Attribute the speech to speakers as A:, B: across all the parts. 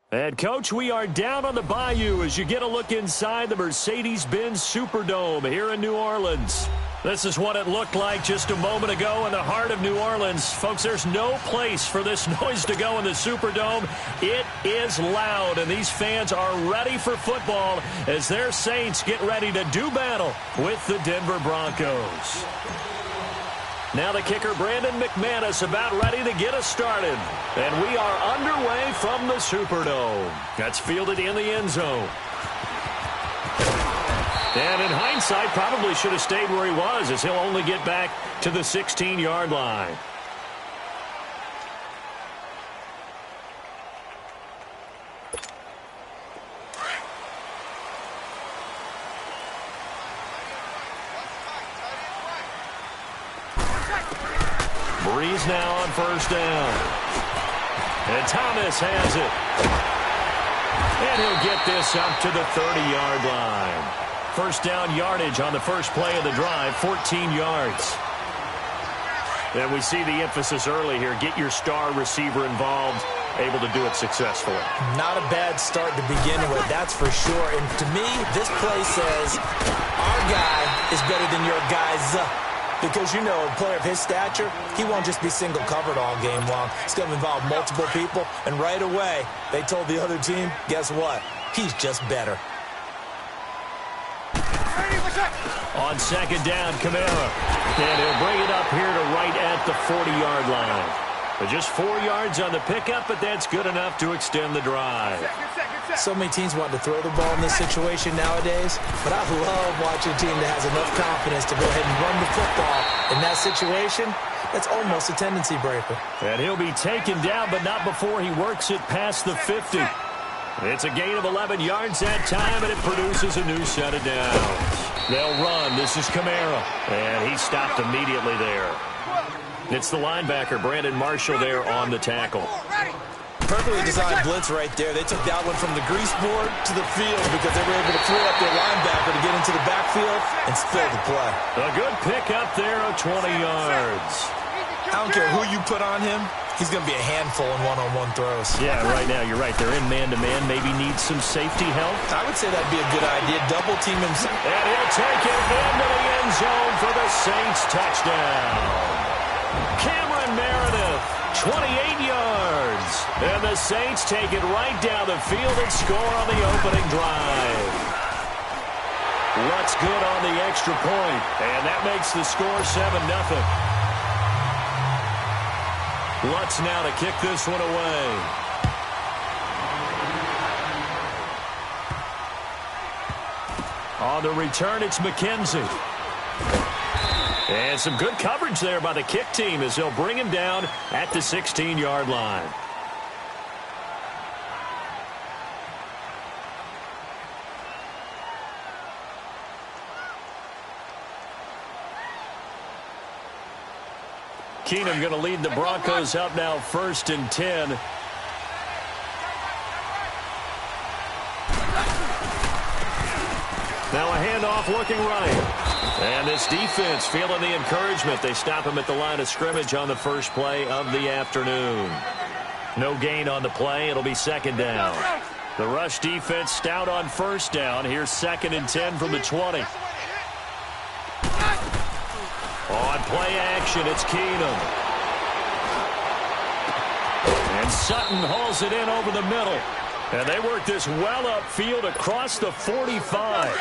A: And, Coach, we are down on the bayou as you get a look inside the Mercedes-Benz Superdome here in New Orleans. This is what it looked like just a moment ago in the heart of New Orleans. Folks, there's no place for this noise to go in the Superdome. It is loud, and these fans are ready for football as their Saints get ready to do battle with the Denver Broncos. Now the kicker, Brandon McManus, about ready to get us started. And we are underway from the Superdome. That's fielded in the end zone. And in hindsight, probably should have stayed where he was, as he'll only get back to the 16-yard line. Breeze now on first down. And Thomas has it. And he'll get this up to the 30-yard line. First down yardage on the first play of the drive, 14 yards. And we see the emphasis early here. Get your star receiver involved, able to do it successfully. Not a bad start to begin with, that's for sure. And to me, this play says our guy is better than your guy's. Because, you know, a player of his stature, he won't just be single covered all game long. It's going to involve multiple people. And right away, they told the other team, guess what? He's just better. On second down, Kamara. And he'll bring it up here to right at the 40-yard line. But just 4 yards on the pickup, but that's good enough to extend the drive. So many teams want to throw the ball in this situation nowadays, but I love watching a team that has enough confidence to go ahead and run the football. In that situation, that's almost a tendency breaker. And he'll be taken down, but not before he works it past the 50. It's a gain of 11 yards that time, and it produces a new set of downs. They'll run. This is Kamara, and he stopped immediately there. It's the linebacker, Brandon Marshall, there on the tackle. Perfectly designed blitz right there. They took that one from the grease board to the field because they were able to free up their linebacker to get into the backfield and spill the play. A good pickup there of 20 yards. I don't care who you put on him. He's going to be a handful in one-on-one throws. Yeah, right now, you're right. They're in man-to-man. Maybe needs some safety help. I would say that'd be a good idea. Double team him. And he'll take it into the end zone for the Saints touchdown. Cameron Meredith, 28 yards. And the Saints take it right down the field and score on the opening drive. What's good on the extra point? And that makes the score 7-0. Lutz now to kick this one away. On the return, it's McKenzie. And some good coverage there by the kick team as they'll bring him down at the 16-yard line. Keenum going to lead the Broncos up now 1st and 10. Now a handoff looking right. And this defense feeling the encouragement. They stop him at the line of scrimmage on the first play of the afternoon. No gain on the play. It'll be second down. The rush defense stout on first down. Here's 2nd and 10 from the 20. On play action, it's Keenum. And Sutton hauls it in over the middle. And they work this well upfield across the 45.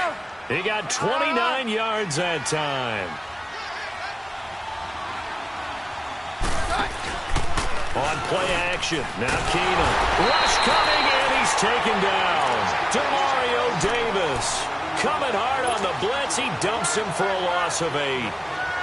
A: He got 29 yards that time. On play action, now Keenum. Rush coming, and he's taken down. Demario Davis coming hard on the blitz. He dumps him for a loss of 8.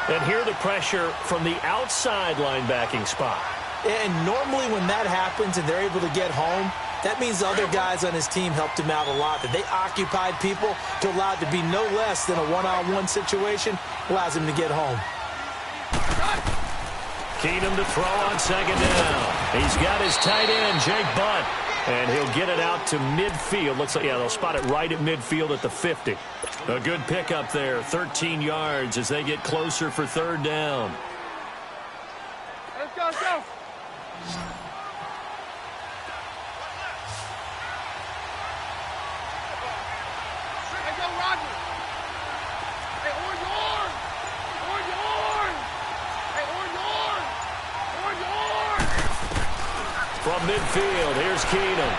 A: And here the pressure from the outside linebacking spot. And normally when that happens and they're able to get home, that means the other guys on his team helped him out a lot. That they occupied people to allow it to be no less than a one-on-one situation allows him to get home. Keenum to throw on second down. He's got his tight end, Jake Butt. And he'll get it out to midfield. Looks like, yeah, they'll spot it right at midfield at the 50. A good pickup there, 13 yards as they get closer for 3rd down.
B: Let's go, let's go.
A: From midfield, here's Keenum.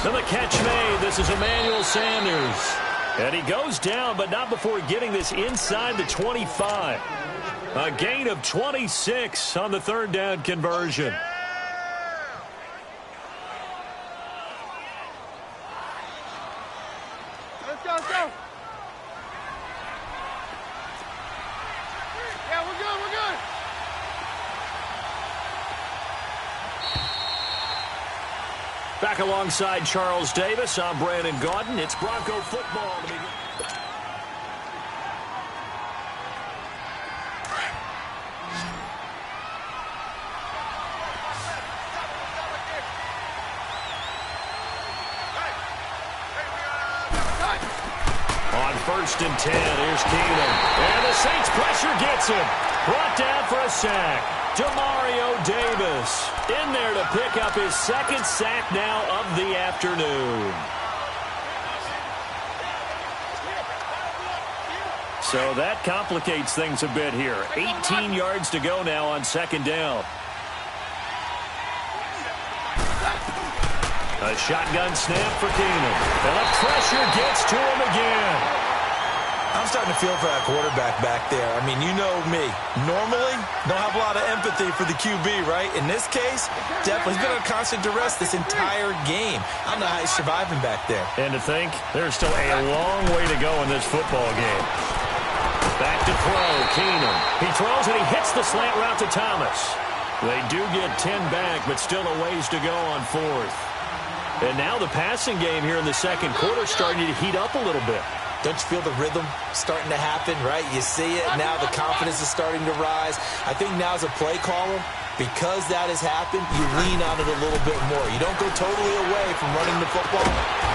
A: And the catch made. This is Emmanuel Sanders. And he goes down, but not before getting this inside the 25. A gain of 26 on the third down conversion.
B: Let's go, let's go. Yeah, we're good, we're good.
A: Back alongside Charles Davis, I'm Brandon Gaudin. It's Bronco football to begin. On 1st and 10, here's Keenum. And the Saints pressure gets him. Brought down for a sack. Demario Davis in there to pick up his second sack now of the afternoon. So that complicates things a bit here. 18 yards to go now on 2nd down. A shotgun snap for Keenum. And the pressure gets to him again.
C: I'm starting to feel for that quarterback back there. I mean, you know me. Normally, don't have a lot of empathy for the QB, right? In this case, definitely. He's been under constant duress this entire game. I don't know how he's surviving back there.
A: And to think, there's still a long way to go in this football game. Back to throw, Keenum. He throws and he hits the slant route to Thomas. They do get 10 back, but still a ways to go on 4th. And now the passing game here in the second quarter starting to heat up a little bit.
C: Don't you feel the rhythm starting to happen, right? You see it. Now the confidence is starting to rise. I think now as a play caller, because that has happened, you lean on it a little bit more. You don't go totally away from running the football,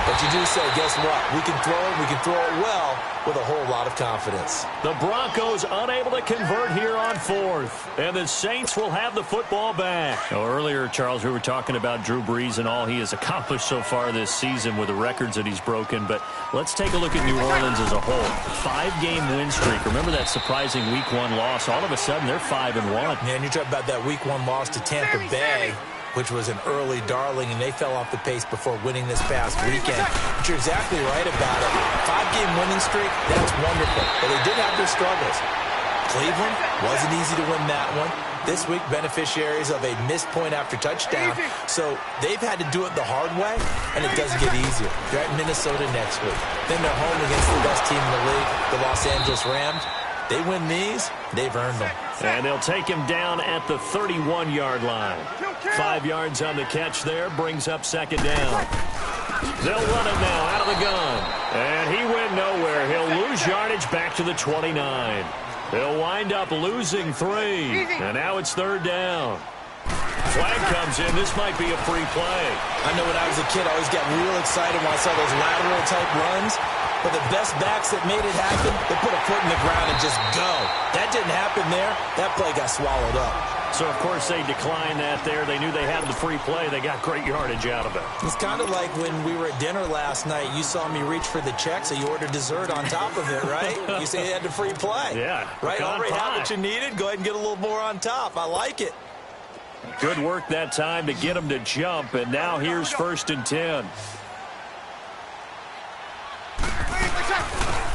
C: but you do say, guess what? We can throw it. We can throw it well with a whole lot of confidence.
A: The Broncos unable to convert here on 4th, and the Saints will have the football back. Now, earlier, Charles, we were talking about Drew Brees and all he has accomplished so far this season with the records that he's broken, but let's take a look at New Orleans as a whole. 5-game win streak. Remember that surprising Week 1 loss? All of a sudden, they're 5-1.
C: Man, you talk about that Week 1 loss to Tampa Bay, which was an early darling, and they fell off the pace before winning this past weekend. But you're exactly right about it. 5-game winning streak, that's wonderful. But they did have their struggles. Cleveland, wasn't easy to win that one. This week, beneficiaries of a missed point after touchdown. So they've had to do it the hard way, and it doesn't get easier. They're at Minnesota next week. Then they're home against the best team in the league, the Los Angeles Rams. They win these, they've earned them.
A: And they'll take him down at the 31-yard line. 5 yards on the catch there, brings up 2nd down. They'll run it now out of the gun. And he went nowhere. He'll lose yardage back to the 29. They'll wind up losing 3. And now it's 3rd down. Flag comes in. This might be a free play.
C: I know when I was a kid, I always got real excited when I saw those lateral-type runs. But the best backs that made it happen, they put a foot in the ground and just go. That didn't happen there. That play got swallowed up.
A: So, of course, they declined that there. They knew they had the free play. They got great yardage out of it.
C: It's kind of like when we were at dinner last night. You saw me reach for the check, so you ordered dessert on top of it, right? You say you had the free play.
A: Yeah.
C: Right? Already had what you needed. Go ahead and get a little more on top. I like it.
A: Good work that time to get him to jump. And now here's 1st and 10.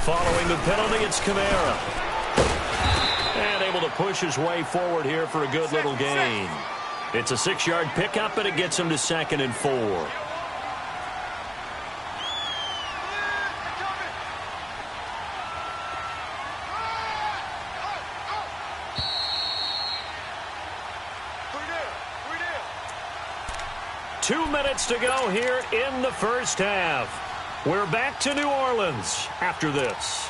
A: Following the penalty, it's Kamara. And able to push his way forward here for a good little gain. It's a 6-yard pickup, and it gets him to 2nd and 4. Two minutes to go here in the first half. We're back to New Orleans after this.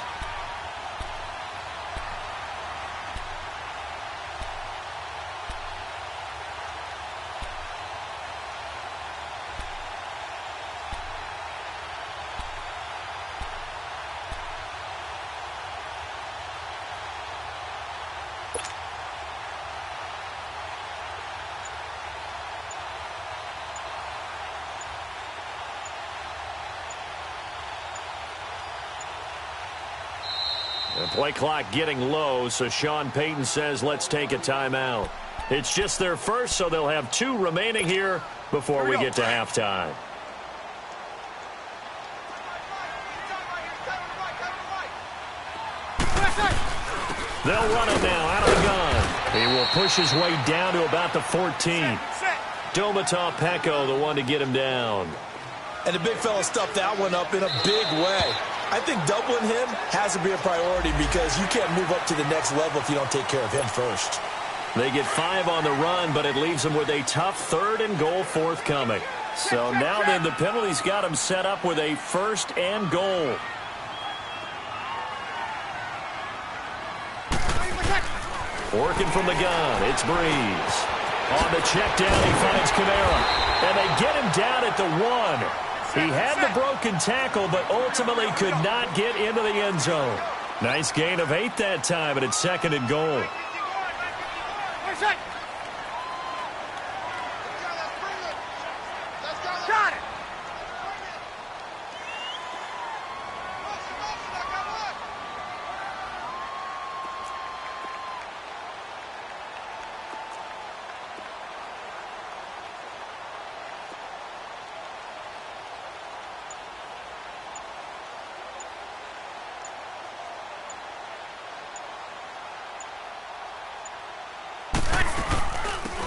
A: The play clock getting low, so Sean Payton says let's take a timeout. It's just their first, so they'll have 2 remaining here before we get to halftime. They'll run it now out of the gun. He will push his way down to about the 14. Domata Peko, the one to get him down.
C: And the big fella stuffed that one up in a big way. I think doubling him has to be a priority because you can't move up to the next level if you don't take care of him first.
A: They get 5 on the run, but it leaves them with a tough 3rd and goal forthcoming. So now then the penalty's got them set up with a 1st and goal. Working from the gun, it's Breeze. On the check down, he finds Kamara. And they get him down at the 1. He had the broken tackle, but ultimately could not get into the end zone. Nice gain of 8 that time, and it's 2nd and goal.
B: Got it.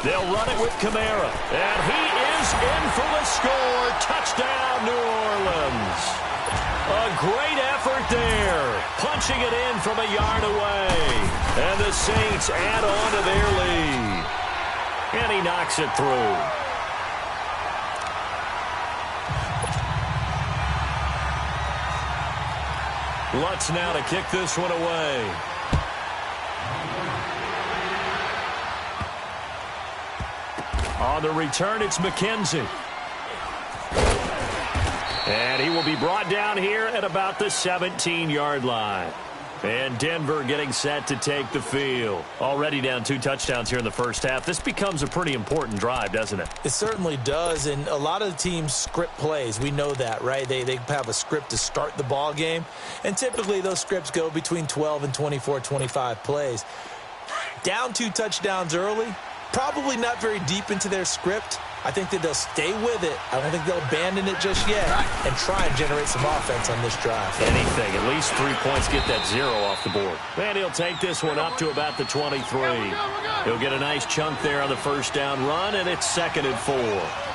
A: They'll run it with Kamara. And he is in for the score. Touchdown, New Orleans. A great effort there. Punching it in from a yard away. And the Saints add on to their lead. And he knocks it through. Lutz now to kick this one away. On the return, it's McKenzie. And he will be brought down here at about the 17-yard line. And Denver getting set to take the field. Already down 2 touchdowns here in the first half. This becomes a pretty important drive, doesn't it?
C: It certainly does, and a lot of the teams script plays. We know that, right? They have a script to start the ball game, and typically those scripts go between 12 and 24, 25 plays. Down 2 touchdowns early, probably not very deep into their script. I think that they'll stay with it. I don't think they'll abandon it just yet and try and generate some offense on this drive.
A: Anything. At least 3 points, get that 0 off the board. And he'll take this one up to about the 23. He'll get a nice chunk there on the first down run, and it's 2nd and 4.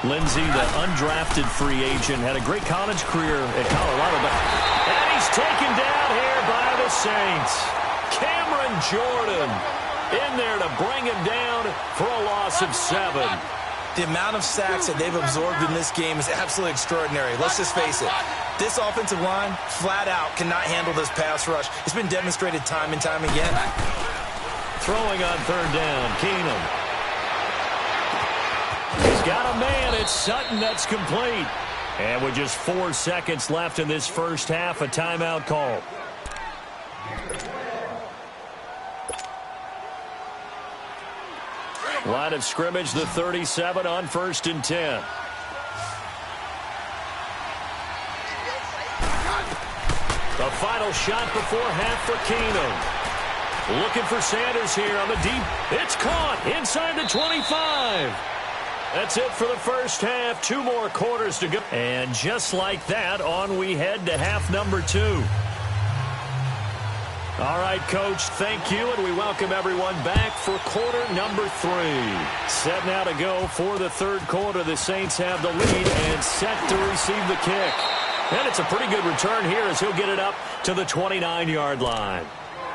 A: Lindsey, the undrafted free agent, had a great college career at Colorado. And he's taken down here by the Saints. Cameron Jordan in there to bring him down for a loss of 7.
C: The amount of sacks that they've absorbed in this game is absolutely extraordinary. Let's just face it. This offensive line, flat out, cannot handle this pass rush. It's been demonstrated time and time again.
A: Throwing on 3rd down, Keenum. He's got a man. It's Sutton that's complete. And with just 4 seconds left in this first half, a timeout call. Line of scrimmage, the 37 on 1st and 10. The final shot before half for Keenum. Looking for Sanders here on the deep. It's caught inside the 25. That's it for the first half. 2 more quarters to go. And just like that, on we head to half number 2. All right, Coach, thank you, and we welcome everyone back for quarter number 3. Set now to go for the 3rd quarter. The Saints have the lead and set to receive the kick. And it's a pretty good return here as he'll get it up to the 29-yard line.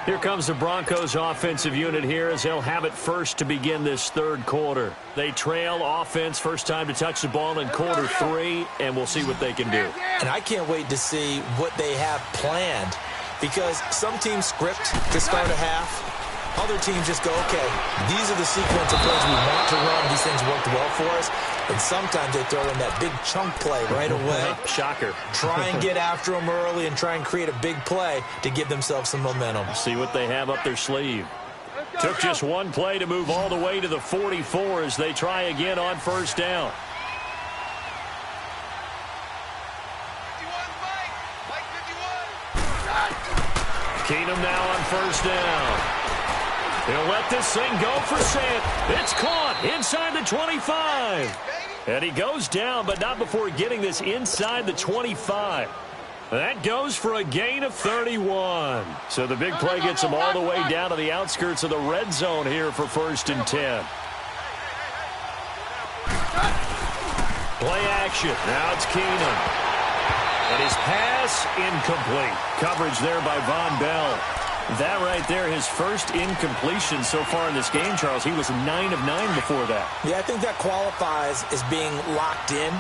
A: Here comes the Broncos offensive unit here as they'll have it first to begin this 3rd quarter. They trail offense, first time to touch the ball in quarter 3, and we'll see what they can do.
C: And I can't wait to see what they have planned. Because some teams script to start a half. Other teams just go, okay, these are the sequence of plays we want to run. These things worked well for us. And sometimes they throw in that big chunk play right away.
A: Shocker.
C: Try and get after them early and try and create a big play to give themselves some momentum.
A: See what they have up their sleeve. Took just 1 play to move all the way to the 44 as they try again on 1st down. Keenum now on 1st down. He'll let this thing go for Sam. It's caught inside the 25. And he goes down, but not before getting this inside the 25. That goes for a gain of 31. So the big play gets him all the way down to the outskirts of the red zone here for 1st and 10. Play action. Now it's Keenum. And his pass incomplete. Coverage there by Von Bell. That right there, his first incompletion so far in this game, Charles. He was 9 of 9 before that.
C: Yeah, I think that qualifies as being locked in.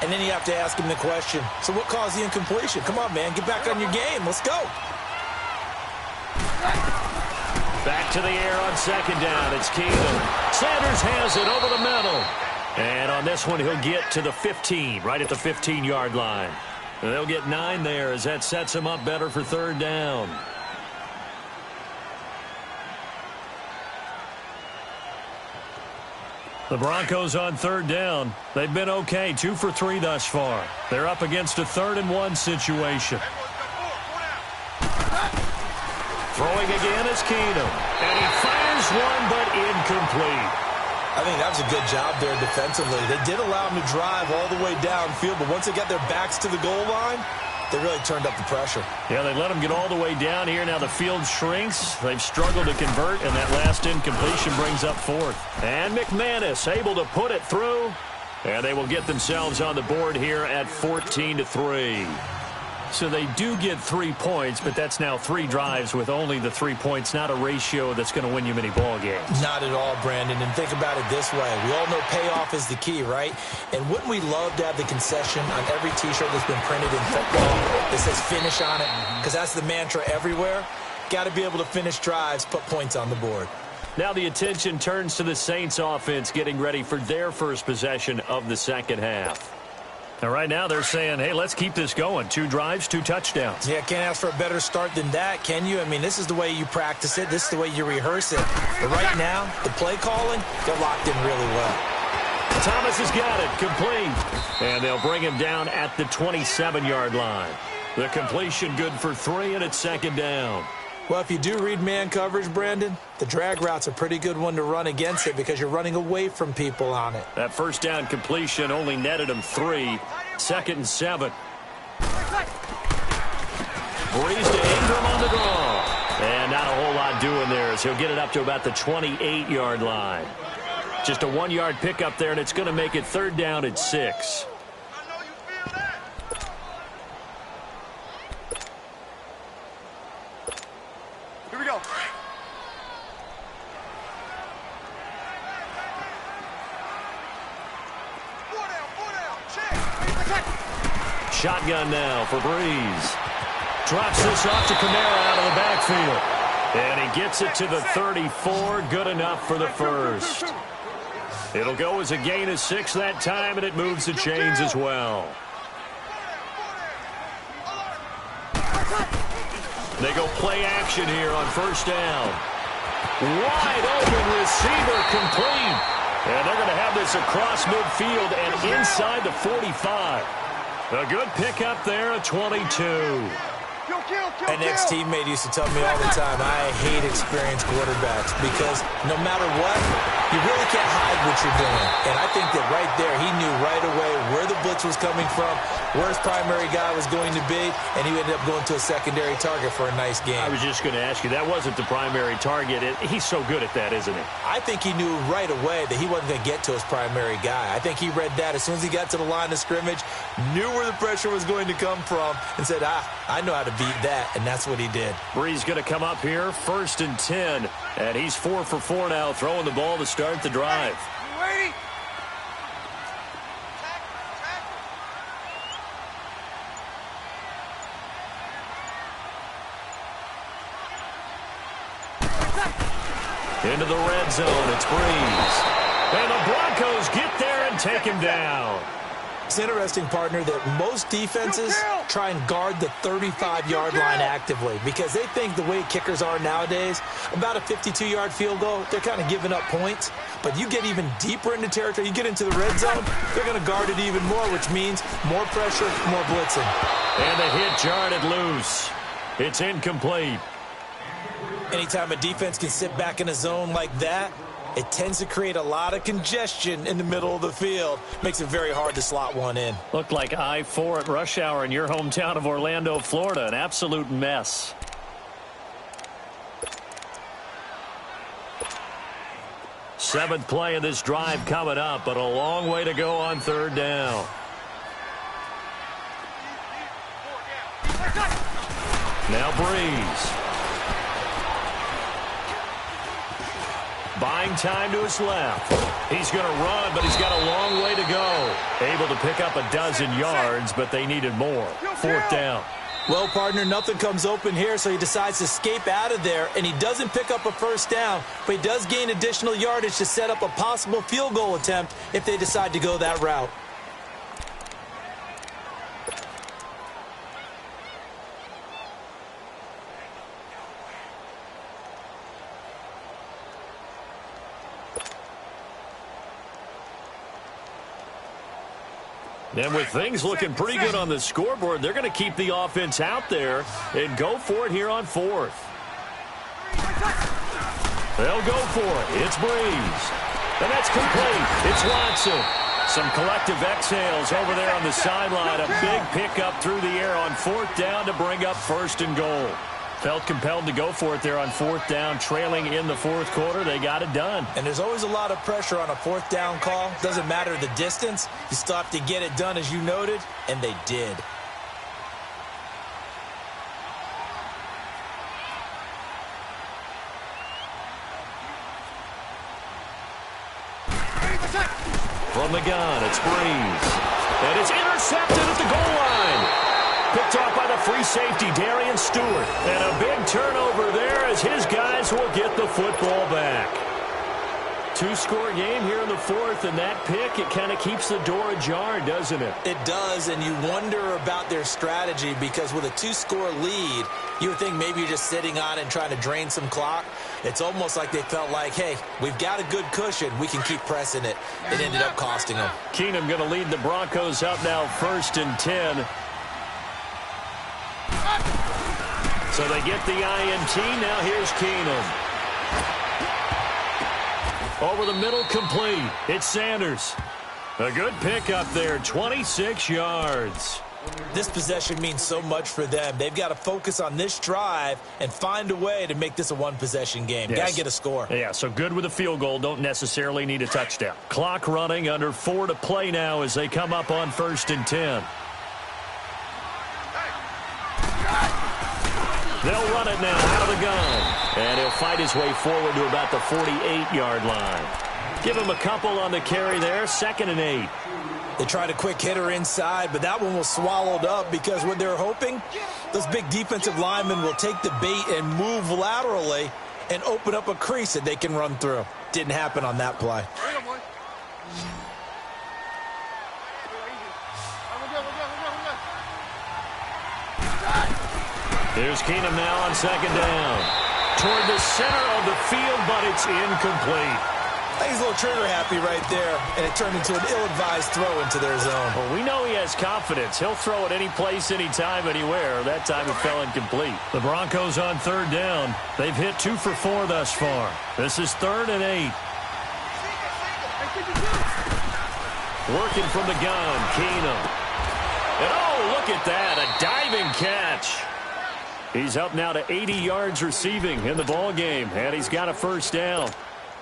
C: And then you have to ask him the question, so what caused the incompletion? Come on, man, get back on your game. Let's go.
A: Back to the air on 2nd down. It's Keenum. Sanders has it over the middle. And on this one, he'll get to the 15, right at the 15-yard line. And they'll get 9 there as that sets him up better for 3rd down. The Broncos on 3rd down. They've been okay, 2 for 3 thus far. They're up against a 3rd and 1 situation. Throwing again is Keenum. And he fires one, but incomplete.
C: I think that was a good job there defensively. They did allow him to drive all the way downfield, but once they got their backs to the goal line, they really turned up the pressure.
A: Yeah, they let him get all the way down here. Now the field shrinks. They've struggled to convert, and that last incompletion brings up 4th. And McManus able to put it through. And they will get themselves on the board here at 14-3. So they do get 3 points, but that's now 3 drives with only the 3 points, not a ratio that's going to win you many ball games.
C: Not at all, Brandon. And think about it this way. We all know payoff is the key, right? And wouldn't we love to have the concession on every T-shirt that's been printed in football that says finish on it? Because that's the mantra everywhere. Got to be able to finish drives, put points on the board.
A: Now the attention turns to the Saints offense getting ready for their first possession of the second half. Now, right now, they're saying, hey, let's keep this going. 2 drives, 2 touchdowns.
C: Yeah, can't ask for a better start than that, can you? I mean, this is the way you practice it. This is the way you rehearse it. But right now, the play calling, they're locked in really well.
A: Thomas has got it, complete. And they'll bring him down at the 27-yard line. The completion good for 3, and it's 2nd down.
C: Well, if you do read man coverage, Brandon, the drag route's a pretty good one to run against it because you're running away from people on it.
A: That 1st down completion only netted him 3. 2nd and 7. Breeze to Ingram on the draw. And not a whole lot doing there as he'll get it up to about the 28-yard line. Just a 1-yard pickup there, and it's going to make it 3rd down at 6.
B: Here we go.
A: Shotgun now for Breeze. Drops this off to Kamara out of the backfield. And he gets it to the 34. Good enough for the first. It'll go as a gain of 6 that time, and it moves the chains as well. They go play action here on 1st down. Wide open receiver complete. And they're going to have this across midfield and inside the 45. A good pickup there at 22.
C: An ex-teammate used to tell me all the time, I hate experienced quarterbacks because no matter what, you really can't hide what you're doing. And I think that right there, he knew right away where the blitz was coming from, where his primary guy was going to be, and he ended up going to a secondary target for a nice game.
A: I was just going to ask you, that wasn't the primary target. He's so good at that, isn't he?
C: I think he knew right away that he wasn't going to get to his primary guy. I think he read that as soon as he got to the line of scrimmage, knew where the pressure was going to come from, and said, I know how to beat that, and that's what he did.
A: Breeze going to come up here, 1st and 10, and he's 4 for 4 now, throwing the ball to start the drive.
B: Ready?
A: Into the red zone, it's Breeze. And the Broncos get there and take him down.
C: It's interesting, partner, that most defenses try and guard the 35-yard line actively because they think the way kickers are nowadays, about a 52-yard field goal, they're kind of giving up points. But you get even deeper into territory, you get into the red zone, they're going to guard it even more, which means more pressure, more blitzing.
A: And the hit jarred it loose. It's incomplete.
C: Anytime a defense can sit back in a zone like that, it tends to create a lot of congestion in the middle of the field. Makes it very hard to slot one in.
A: Looked like I-4 at rush hour in your hometown of Orlando, Florida. An absolute mess. Seventh play of this drive coming up, but a long way to go on third down. Now Breeze. Buying time to his left. He's going to run, but he's got a long way to go. Able to pick up a dozen yards, but they needed more. Fourth down.
C: Well, partner, nothing comes open here, so he decides to escape out of there, and he doesn't pick up a first down, but he does gain additional yardage to set up a possible field goal attempt if they decide to go that route.
A: And with things looking pretty good on the scoreboard, they're going to keep the offense out there and go for it here on fourth. They'll go for it. It's Breeze. And that's complete. It's Watson. Some collective exhales over there on the sideline. A big pickup through the air on fourth down to bring up first and goal. Felt compelled to go for it there on fourth down, trailing in the fourth quarter. They got it done.
C: And there's always a lot of pressure on a fourth down call. Doesn't matter the distance. You still have to get it done, as you noted, and they did.
A: From the gun, it's Breeze. And it's intercepted at the goal line. Picked off by the free safety, Darian Stewart. And a big turnover there as his guys will get the football back. Two-score game here in the fourth, and that pick, it kind of keeps the door ajar, doesn't it?
C: It does, and you wonder about their strategy because with a two-score lead, you would think maybe you're just sitting on it and trying to drain some clock. It's almost like they felt like, hey, we've got a good cushion. We can keep pressing it. It ended up costing them.
A: Keenum going to lead the Broncos up now 1st and 10. So they get the INT. Now here's Keenum. Over the middle, complete. It's Sanders. A good pickup there, 26 yards.
C: This possession means so much for them. They've got to focus on this drive and find a way to make this a one-possession game.
A: Yes.
C: Got to get a score.
A: Yeah, so good with a field goal. Don't necessarily need a touchdown. Clock running, under 4 to play now as they come up on 1st and 10. They'll run it now out of the gun. And he'll fight his way forward to about the 48-yard line. Give him a couple on the carry there. 2nd and 8.
C: They tried a quick hitter inside, but that one was swallowed up because what they're hoping, those big defensive linemen will take the bait and move laterally and open up a crease that they can run through. Didn't happen on that play.
A: Here's Keenum now on 2nd down. Toward the center of the field, but it's incomplete.
C: I think he's a little trigger happy right there, and it turned into an ill-advised throw into their zone.
A: Well, we know he has confidence. He'll throw it any place, anytime, anywhere. That time it fell incomplete. The Broncos on 3rd down. They've hit 2 for 4 thus far. This is 3rd and 8. Working from the gun, Keenum. And oh, look at that, a diving catch. He's up now to 80 yards receiving in the ball game, and he's got a 1st down.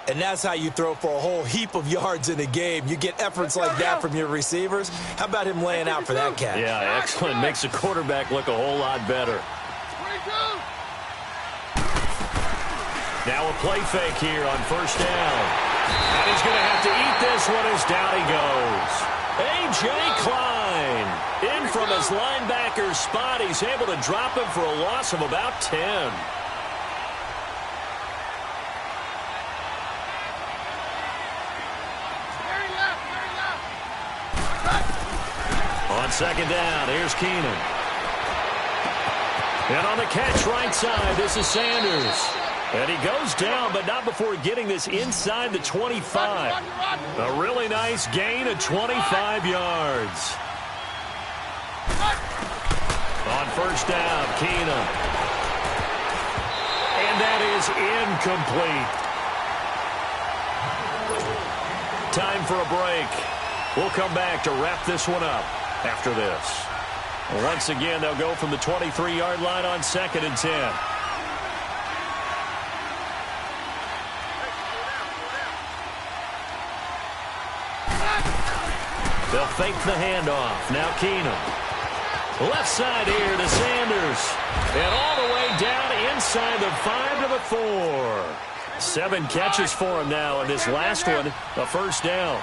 C: And that's how you throw for a whole heap of yards in a game. You get efforts like that from your receivers. How about him laying out for that catch?
A: Yeah, excellent. Makes the quarterback look a whole lot better. Now a play fake here on 1st down. And he's going to have to eat this one as down he goes. A.J. Klein in from his linebacker spot. He's able to drop him for a loss of about 10. On 2nd down, here's Keenum. And on the catch right side, this is Sanders. And he goes down, but not before getting this inside the 25. A really nice gain of 25 yards. On 1st down, Keenum. And that is incomplete. Time for a break. We'll come back to wrap this one up after this. Once again, they'll go from the 23-yard line on 2nd and 10. They'll fake the handoff. Now Keenum. Left side here to Sanders. And all the way down inside the 5 to the 4. 7 catches for him now, and this last one, a first down.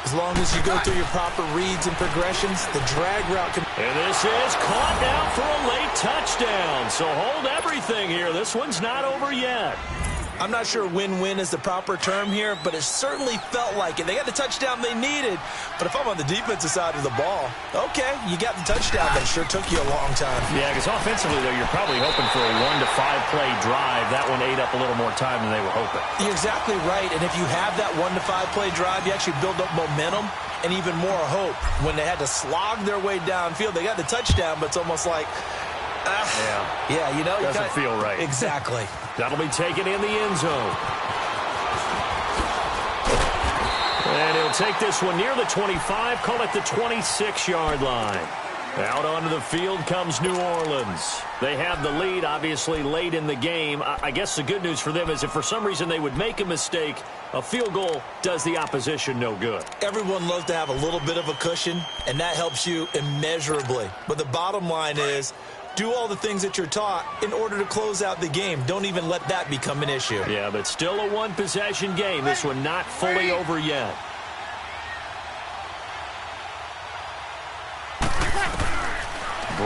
C: As long as you go through your proper reads and progressions, the drag route can...
A: And this is caught now for a late touchdown. So hold everything here. This one's not over yet.
C: I'm not sure win-win is the proper term here, but it certainly felt like it. They got the touchdown they needed. But if I'm on the defensive side of the ball, okay, you got the touchdown, but it sure took you a long time.
A: Yeah, because offensively, though, you're probably hoping for a 1 to 5 play drive. That one ate up a little more time than they were hoping.
C: You're exactly right. And if you have that 1 to 5 play drive, you actually build up momentum and even more hope. When they had to slog their way downfield, they got the touchdown, but it's almost like, yeah, you know.
A: Doesn't feel right.
C: Exactly.
A: That'll be taken in the end zone. And he'll take this one near the 25, call it the 26-yard line. Out onto the field comes New Orleans. They have the lead, obviously, late in the game. I guess the good news for them is if for some reason they would make a mistake, a field goal does the opposition no good.
C: Everyone loves to have a little bit of a cushion, and that helps you immeasurably. But the bottom line is, do all the things that you're taught in order to close out the game. Don't even let that become an issue.
A: Yeah, but still a one-possession game. This one not fully over yet.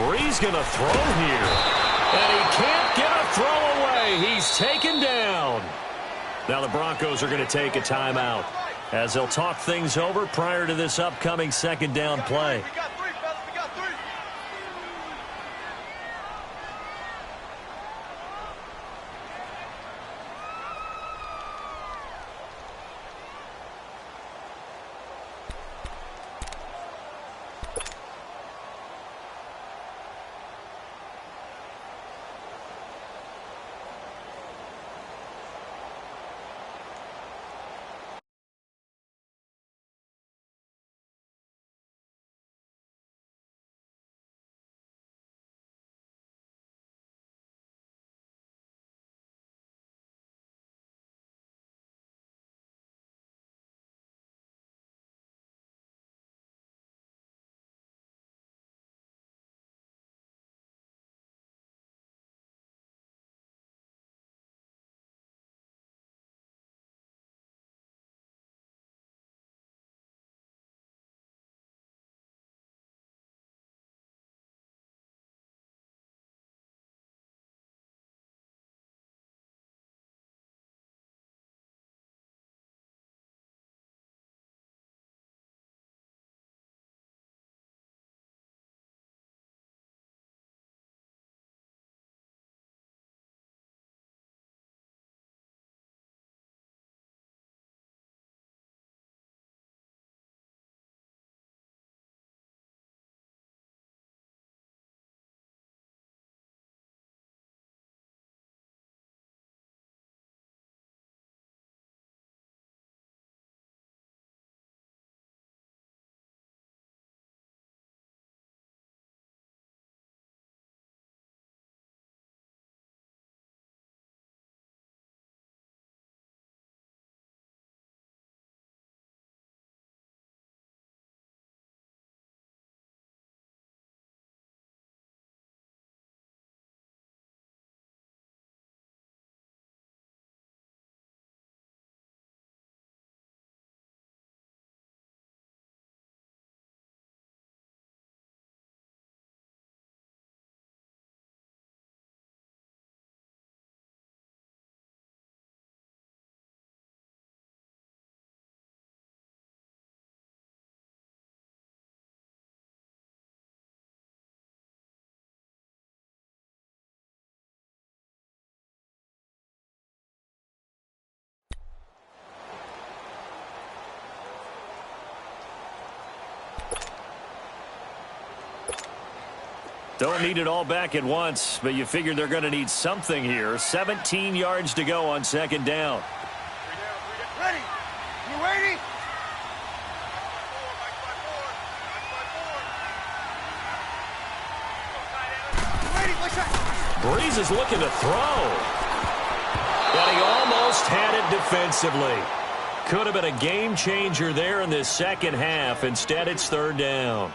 A: Bree's going to throw here. And he can't get a throw away. He's taken down. Now the Broncos are going to take a timeout as they'll talk things over prior to this upcoming 2nd down play. Don't need it all back at once, but you figure they're going to need something here. 17 yards to go on second down.
B: Ready? You ready?
A: Breeze is looking to throw. And he almost had it defensively. Could have been a game changer there in this second half. Instead, it's third down.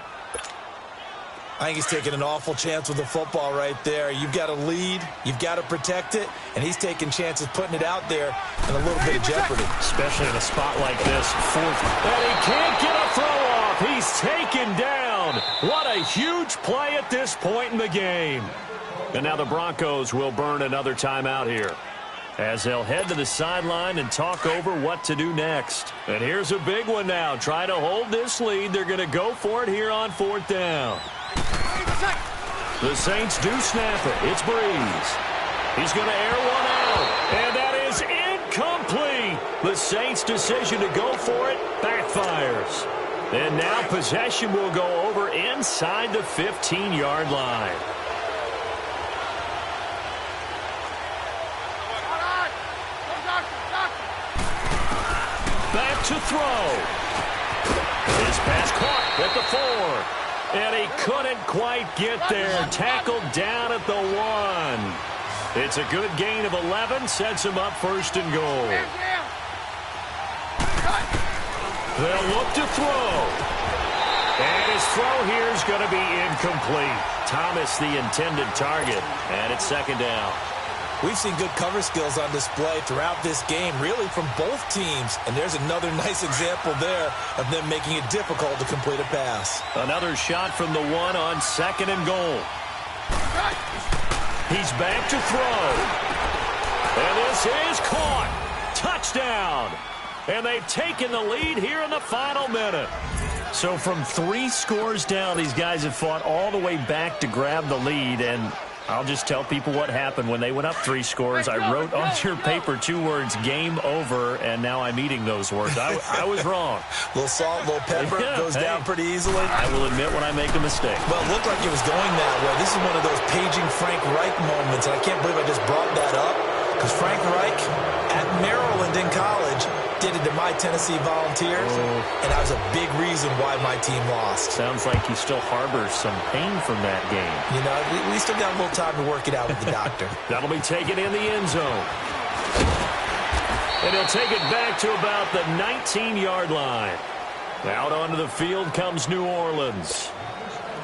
C: I think he's taking an awful chance with the football right there. You've got to lead, you've got to protect it, and he's taking chances putting it out there in a little bit of jeopardy.
A: Especially in a spot like this, fourth. And he can't get a throw off. He's taken down. What a huge play at this point in the game. And now the Broncos will burn another timeout here, as they'll head to the sideline and talk over what to do next. And here's a big one now. Trying to hold this lead. They're going to go for it here on fourth down. The Saints do snap it. It's Breeze. He's going to air one out. And that is incomplete. The Saints' decision to go for it backfires. And now possession will go over inside the 15-yard line. Back to throw. His pass caught at the 4. And he couldn't quite get there. Tackled down at the 1. It's a good gain of 11. Sets him up first and goal. They'll look to throw. And his throw here is going to be incomplete. Thomas the intended target. And it's second down.
C: We've seen good cover skills on display throughout this game, really from both teams. And there's another nice example there of them making it difficult to complete a pass.
A: Another shot from the 1 on second and goal. He's back to throw. And this is caught. Touchdown. And they've taken the lead here in the final minute. So from 3 scores down, these guys have fought all the way back to grab the lead. And I'll just tell people what happened when they went up 3 scores. I wrote on your paper 2 words, game over, and now I'm eating those words. I was wrong.
C: A little salt, a little pepper, goes down pretty easily.
A: I will admit when I make a mistake.
C: Well, it looked like it was going that way. This is one of those paging Frank Reich moments, and I can't believe I just brought that up, because Frank Reich at Maryland in college did it to my Tennessee Volunteers, and that was a big reason why my team lost.
A: Sounds like he still harbors some pain from that game.
C: You know, we still got a little time to work it out with the doctor.
A: That'll be taken in the end zone. And he'll take it back to about the 19-yard line. Out onto the field comes New Orleans.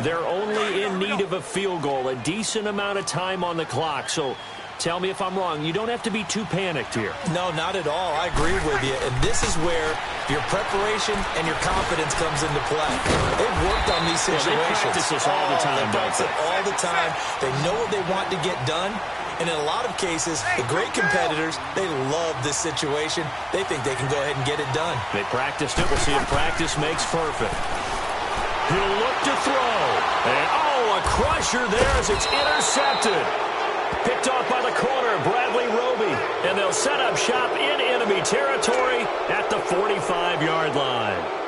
A: They're only in need of a field goal, a decent amount of time on the clock, so tell me if I'm wrong. You don't have to be too panicked here.
C: No, not at all. I agree with you. And this is where your preparation and your confidence comes into play. They've worked on these situations.
A: They practice this all the time,
C: they practice it all the time. They know what they want to get done. And in a lot of cases, the great competitors, they love this situation. They think they can go ahead and get it done.
A: They practiced it. We'll see if practice makes perfect. He'll look to throw. And, a crusher there as it's intercepted. Picked off by the corner, Bradley Roby. And they'll set up shop in enemy territory at the 45-yard line.